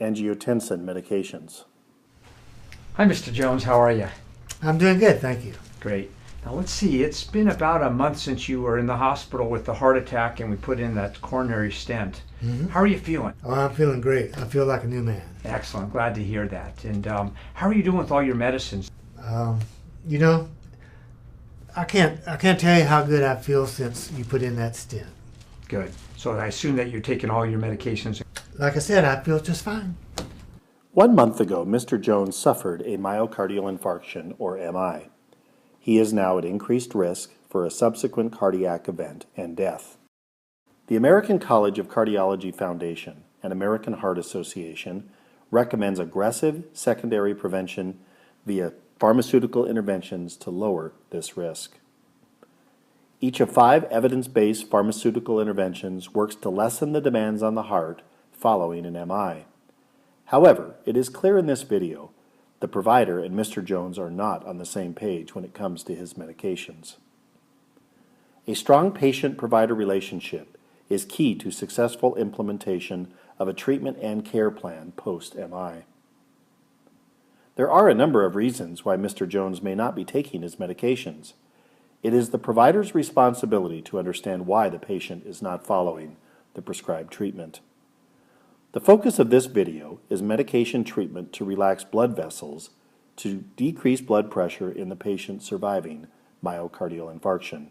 angiotensin medications. Hi, Mr. Jones. How are you? I'm doing good, thank you. Great. Now let's see. It's been about a month since you were in the hospital with the heart attack and we put in that coronary stent. How are you feeling? Oh, I'm feeling great. I feel like a new man. Excellent. Glad to hear that. And how are you doing with all your medicines? You know, I can't tell you how good I feel since you put in that stent. Good. So I assume that you're taking all your medications. Like I said, I feel just fine. 1 month ago, Mr. Jones suffered a myocardial infarction, or MI. He is now at increased risk for a subsequent cardiac event and death. The American College of Cardiology Foundation and American Heart Association recommends aggressive secondary prevention via pharmaceutical interventions to lower this risk. Each of 5 evidence-based pharmaceutical interventions works to lessen the demands on the heart following an MI. However, it is clear in this video the provider and Mr. Jones are not on the same page when it comes to his medications. A strong patient-provider relationship is key to successful implementation of a treatment and care plan post-MI. There are a number of reasons why Mr. Jones may not be taking his medications. It is the provider's responsibility to understand why the patient is not following the prescribed treatment. The focus of this video is medication treatment to relax blood vessels to decrease blood pressure in the patient surviving myocardial infarction.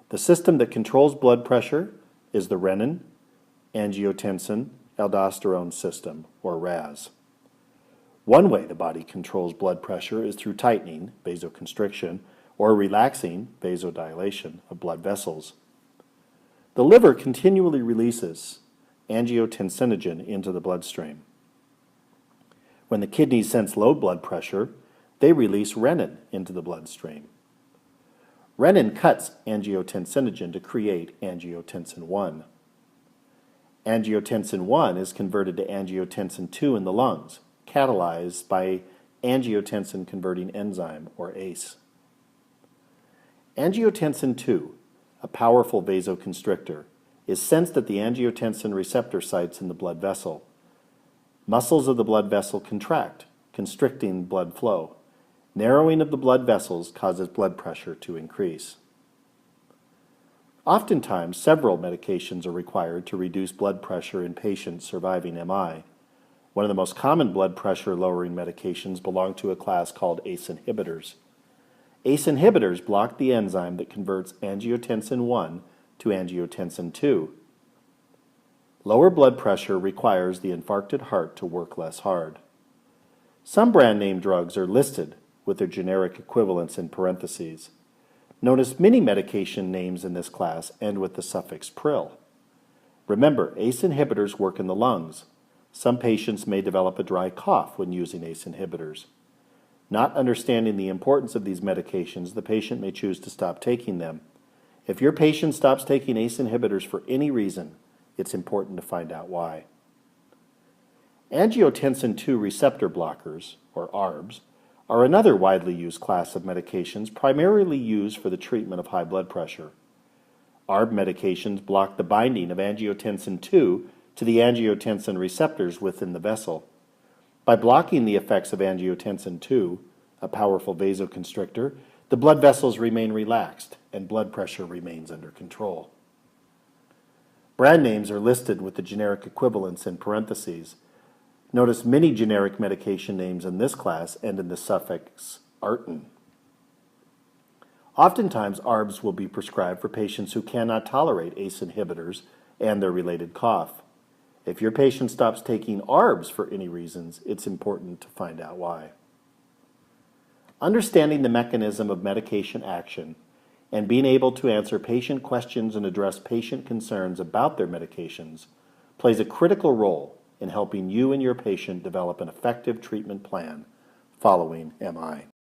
The system that controls blood pressure is the renin-angiotensin-aldosterone system, or RAS. One way the body controls blood pressure is through tightening, vasoconstriction, or relaxing, vasodilation, of blood vessels. The liver continually releases angiotensinogen into the bloodstream. When the kidneys sense low blood pressure, they release renin into the bloodstream. Renin cuts angiotensinogen to create angiotensin I. Angiotensin I is converted to angiotensin II in the lungs, catalyzed by angiotensin-converting enzyme, or ACE. Angiotensin II, a powerful vasoconstrictor, is sensed at the angiotensin receptor sites in the blood vessel. Muscles of the blood vessel contract, constricting blood flow. Narrowing of the blood vessels causes blood pressure to increase. Oftentimes, several medications are required to reduce blood pressure in patients surviving MI. One of the most common blood pressure-lowering medications belong to a class called ACE inhibitors. ACE inhibitors block the enzyme that converts angiotensin I to angiotensin II. Lower blood pressure requires the infarcted heart to work less hard. Some brand name drugs are listed with their generic equivalents in parentheses. Notice many medication names in this class end with the suffix pril. Remember, ACE inhibitors work in the lungs. Some patients may develop a dry cough when using ACE inhibitors. Not understanding the importance of these medications, the patient may choose to stop taking them. If your patient stops taking ACE inhibitors for any reason, it's important to find out why. Angiotensin II receptor blockers, or ARBS, are another widely used class of medications primarily used for the treatment of high blood pressure. ARB medications block the binding of angiotensin II to the angiotensin receptors within the vessel. By blocking the effects of angiotensin II, a powerful vasoconstrictor, the blood vessels remain relaxed and blood pressure remains under control. Brand names are listed with the generic equivalents in parentheses. Notice many generic medication names in this class end in the suffix -artin. Oftentimes, ARBs will be prescribed for patients who cannot tolerate ACE inhibitors and their related cough. If your patient stops taking ARBs for any reasons, it's important to find out why. Understanding the mechanism of medication action and being able to answer patient questions and address patient concerns about their medications plays a critical role in helping you and your patient develop an effective treatment plan following MI.